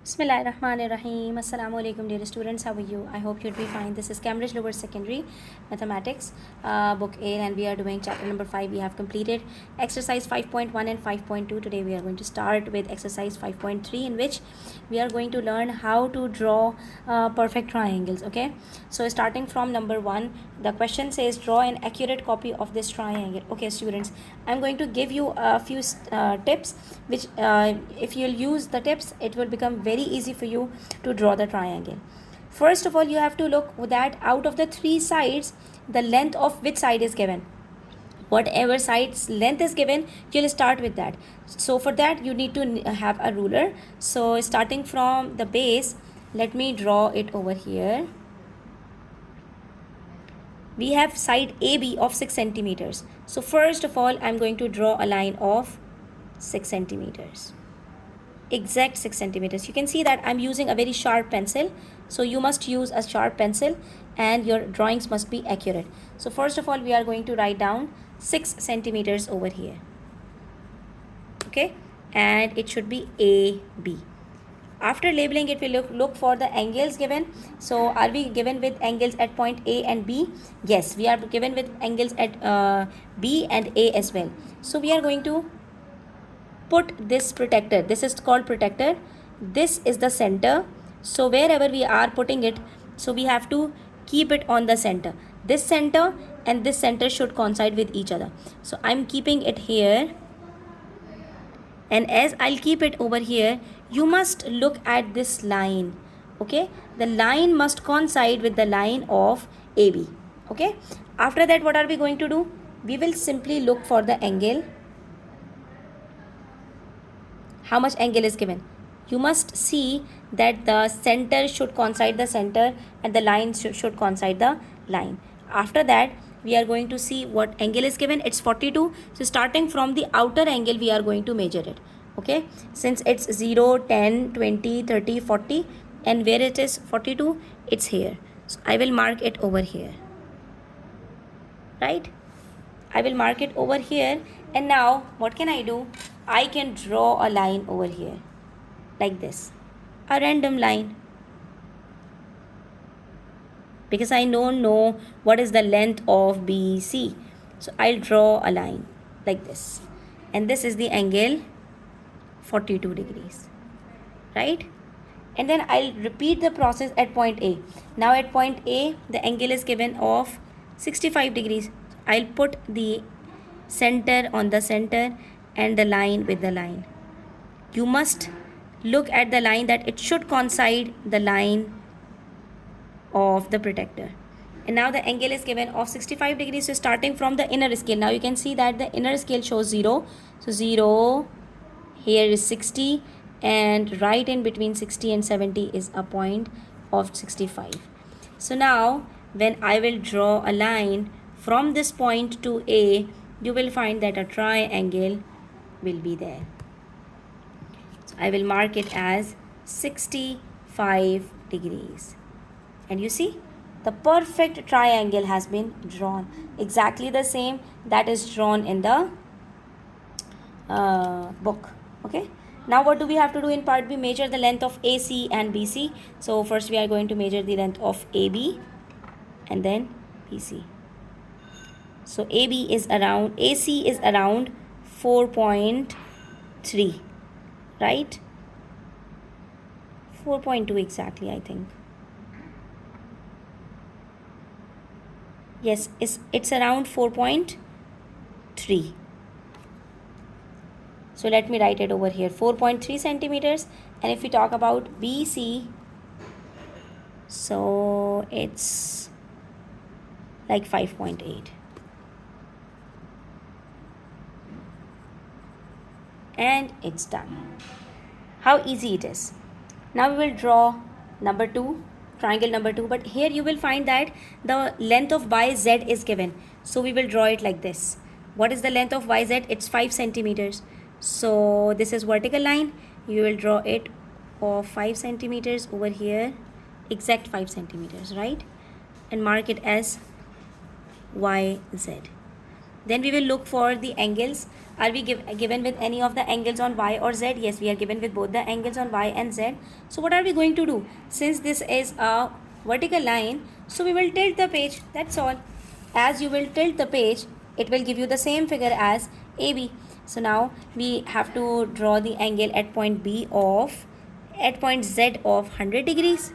Bismillahirrahmanirrahim. Assalamu alaikum, dear students. How are you? I hope you'll be fine. This is Cambridge Lower Secondary Mathematics, Book 8, and we are doing chapter number 5. We have completed exercise 5.1 and 5.2. Today we are going to start with exercise 5.3, in which we are going to learn how to draw perfect triangles. Okay, so starting from number 1, the question says draw an accurate copy of this triangle. Okay, students, I'm going to give you a few tips, which if you'll use the tips, it will become very easy for you to draw the triangle. First of all, you have to look that out of the three sides, the length of which side is given. Whatever side's length is given, you'll start with that. So for that, you need to have a ruler. So starting from the base, let me draw it over here. We have side AB of 6 centimeters. So first of all, I'm going to draw a line of 6 centimeters. Exact 6 centimeters. You can see that I'm using a very sharp pencil. So you must use a sharp pencil and your drawings must be accurate. So first of all, we are going to write down 6 centimeters over here. Okay, and it should be AB. After labeling it, we look for the angles given. So are we given with angles at point A and B? Yes, we are given with angles at B and A as well. So we are going to put this protector. This is called protector. This is the center. So wherever we are putting it, so we have to keep it on the center. This center and this center should coincide with each other. So I'm keeping it here. And as I'll keep it over here, you must look at this line. Okay, the line must coincide with the line of AB. Okay, after that, what are we going to do? We will simply look for the angle. How much angle is given? You must see that the center should coincide the center and the line should coincide the line. After that, we are going to see what angle is given. It's 42. So starting from the outer angle, we are going to measure it. Okay, since it's 0, 10, 20, 30, 40, and where it is 42, it's here. So I will mark it over here. Right? I will mark it over here. And now what can I do? I can draw a line over here like this, a random line, because I don't know what is the length of BC. So I'll draw a line like this, and this is the angle 42 degrees, right? And then I'll repeat the process at point A. Now at point A, the angle is given of 65 degrees. I'll put the center on the center and the line with the line. You must look at the line that it should coincide the line of the protector. And now the angle is given of 65 degrees. So starting from the inner scale, now you can see that the inner scale shows 0. So 0, here is 60, and right in between 60 and 70 is a point of 65. So now when I will draw a line from this point to A, you will find that a triangle will be there. So I will mark it as 65 degrees. And you see, the perfect triangle has been drawn. Exactly the same that is drawn in the book. Okay. Now what do we have to do in part B? Measure the length of AC and BC. So first we are going to measure the length of AB and then BC. So AC is around 4.3, right? 4.2 exactly, I think. Yes, it's around 4.3. So let me write it over here, 4.3 centimeters. And if we talk about BC, so it's like 5.8. And it's done. How easy it is. Now we will draw number 2, triangle number 2. But here you will find that the length of YZ is given. So we will draw it like this. What is the length of YZ? It's 5 centimeters. So this is vertical line. You will draw it of 5 centimeters over here. Exact 5 centimeters, right? And mark it as YZ. Then we will look for the angles. Are we given with any of the angles on y or z? Yes, we are given with both the angles on y and z. So what are we going to do? Since this is a vertical line, so we will tilt the page. That's all. As you will tilt the page, it will give you the same figure as AB. So now we have to draw the angle at point B of, at point Z of 100 degrees.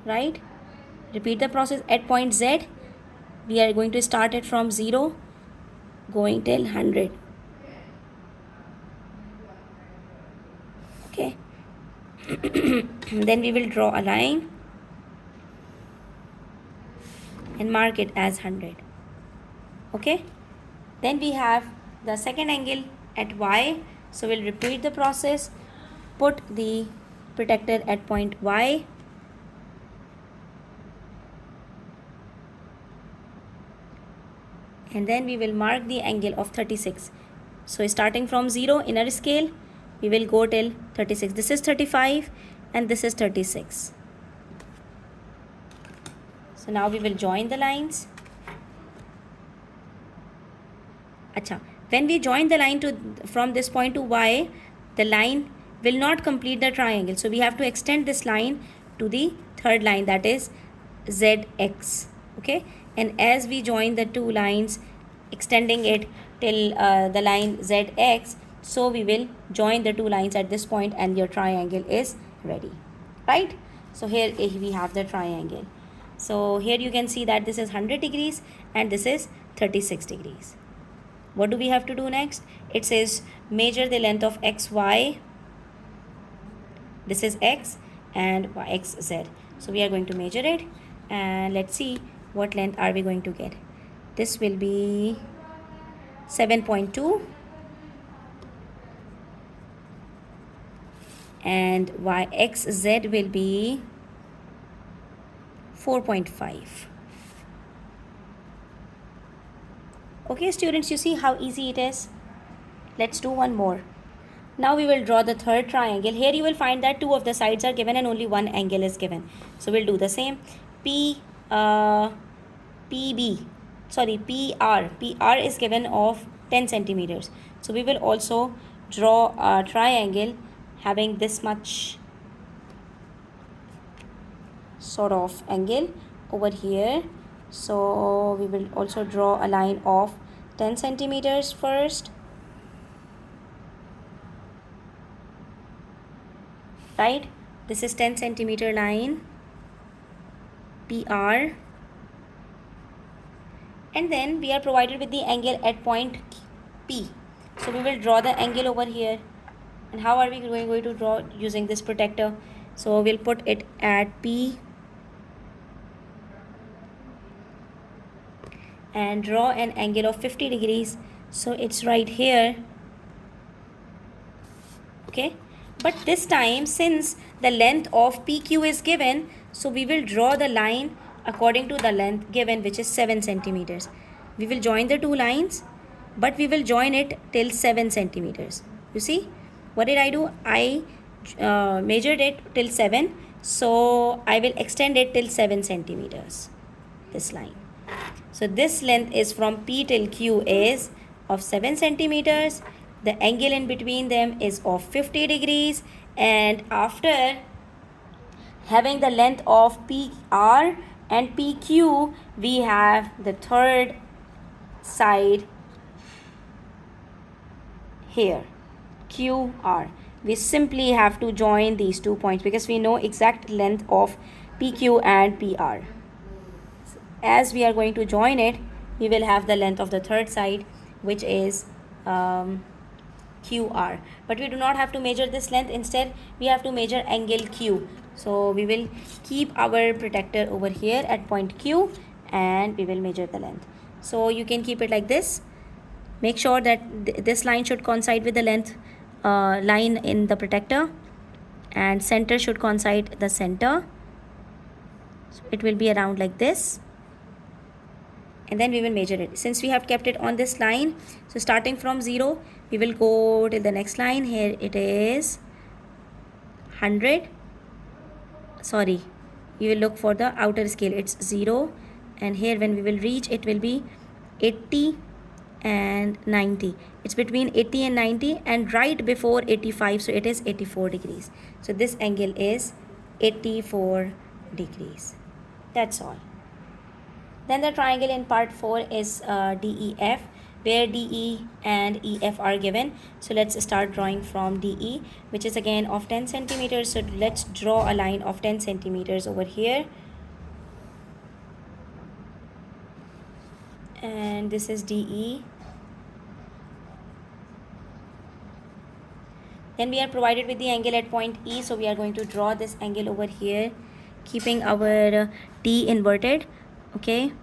Right? Repeat the process. At point Z, we are going to start it from 0 going till 100. Okay. Then we will draw a line and mark it as 100. Okay. Then we have the second angle at Y. So we'll repeat the process. Put the protector at point Y. And then we will mark the angle of 36. So starting from 0 inner scale, we will go till 36. This is 35 and this is 36. So now we will join the lines. Acha. When we join the line from this point to Y, the line will not complete the triangle. So we have to extend this line to the third line, that is ZX. Okay. And as we join the two lines, extending it till the line ZX, so we will join the two lines at this point and your triangle is ready. Right? So here we have the triangle. So here you can see that this is 100 degrees and this is 36 degrees. What do we have to do next? It says measure the length of XY. This is X and XZ. So we are going to measure it and let's see what length are we going to get. This will be 7.2 and YXZ will be 4.5. Okay students, you see how easy it is. Let's do one more. Now we will draw the third triangle. Here you will find that two of the sides are given and only one angle is given. So we'll do the same. PR is given of 10 centimeters. So we will also draw a triangle having this much sort of angle over here. So we will also draw a line of 10 centimeters first. Right? This is 10 centimeter line, PR. And then we are provided with the angle at point P. So we will draw the angle over here. And how are we going to draw using this protector? So we'll put it at P and draw an angle of 50 degrees. So it's right here. Okay. But this time, since the length of PQ is given, so we will draw the line according to the length given, which is 7 centimeters. We will join the two lines, but we will join it till 7 centimeters. You see, what did I do? I measured it till 7. So I will extend it till 7 centimeters, this line. So this length is from P till Q is of 7 centimeters. The angle in between them is of 50 degrees. And after having the length of PR and PQ, we have the third side here, QR. We simply have to join these 2 points because we know exact length of PQ and PR. As we are going to join it, we will have the length of the third side, which is QR. But we do not have to measure this length. Instead, we have to measure angle Q. So we will keep our protector over here at point Q and we will measure the length. So you can keep it like this. Make sure that this line should coincide with the length line in the protector, and center should coincide the center. So it will be around like this. And then we will measure it. Since we have kept it on this line, so starting from 0, we will go till the next line. Here it is 100. Sorry, we will look for the outer scale. It's 0 and here when we will reach, it will be 80 and 90. It's between 80 and 90 and right before 85, so it is 84 degrees. So this angle is 84 degrees. That's all. Then the triangle in part 4 is DEF, where DE and EF are given. So let's start drawing from DE, which is again of 10 centimeters. So let's draw a line of 10 centimeters over here. And this is DE. Then we are provided with the angle at point E, so we are going to draw this angle over here, keeping our D inverted, okay?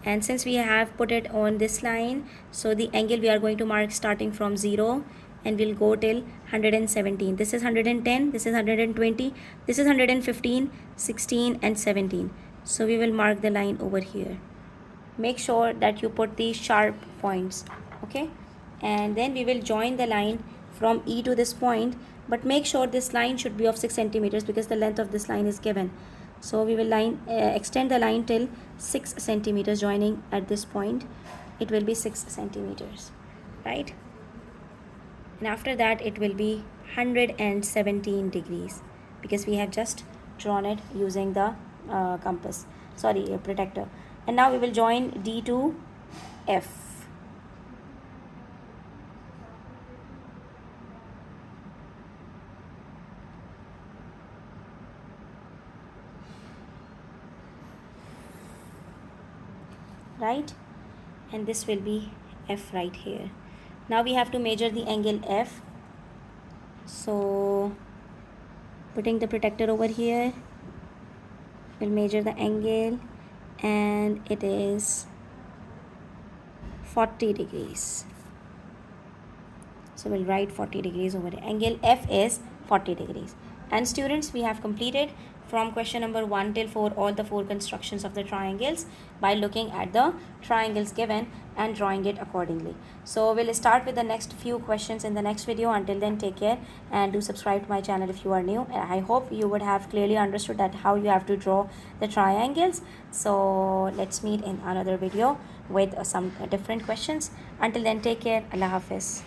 And since we have put it on this line, so the angle we are going to mark starting from 0 and we'll go till 117. This is 110, this is 120, this is 115, 16 and 17. So we will mark the line over here. Make sure that you put the sharp points, okay? And then we will join the line from E to this point, but make sure this line should be of 6 centimeters because the length of this line is given. So we will extend the line till 6 centimeters, joining at this point. It will be 6 centimeters, right? And after that it will be 117 degrees because we have just drawn it using the protector. And now we will join D to F. Right, and this will be F right here. Now we have to measure the angle F. So putting the protector over here, we'll measure the angle and it is 40 degrees. So we'll write 40 degrees over here. Angle F is 40 degrees. And students, we have completed from question number 1 till 4 all the 4 constructions of the triangles by looking at the triangles given and drawing it accordingly. So we'll start with the next few questions in the next video. Until then, take care and do subscribe to my channel if you are new. I hope you would have clearly understood that how you have to draw the triangles. So let's meet in another video with some different questions. Until then, take care. Allah Hafiz.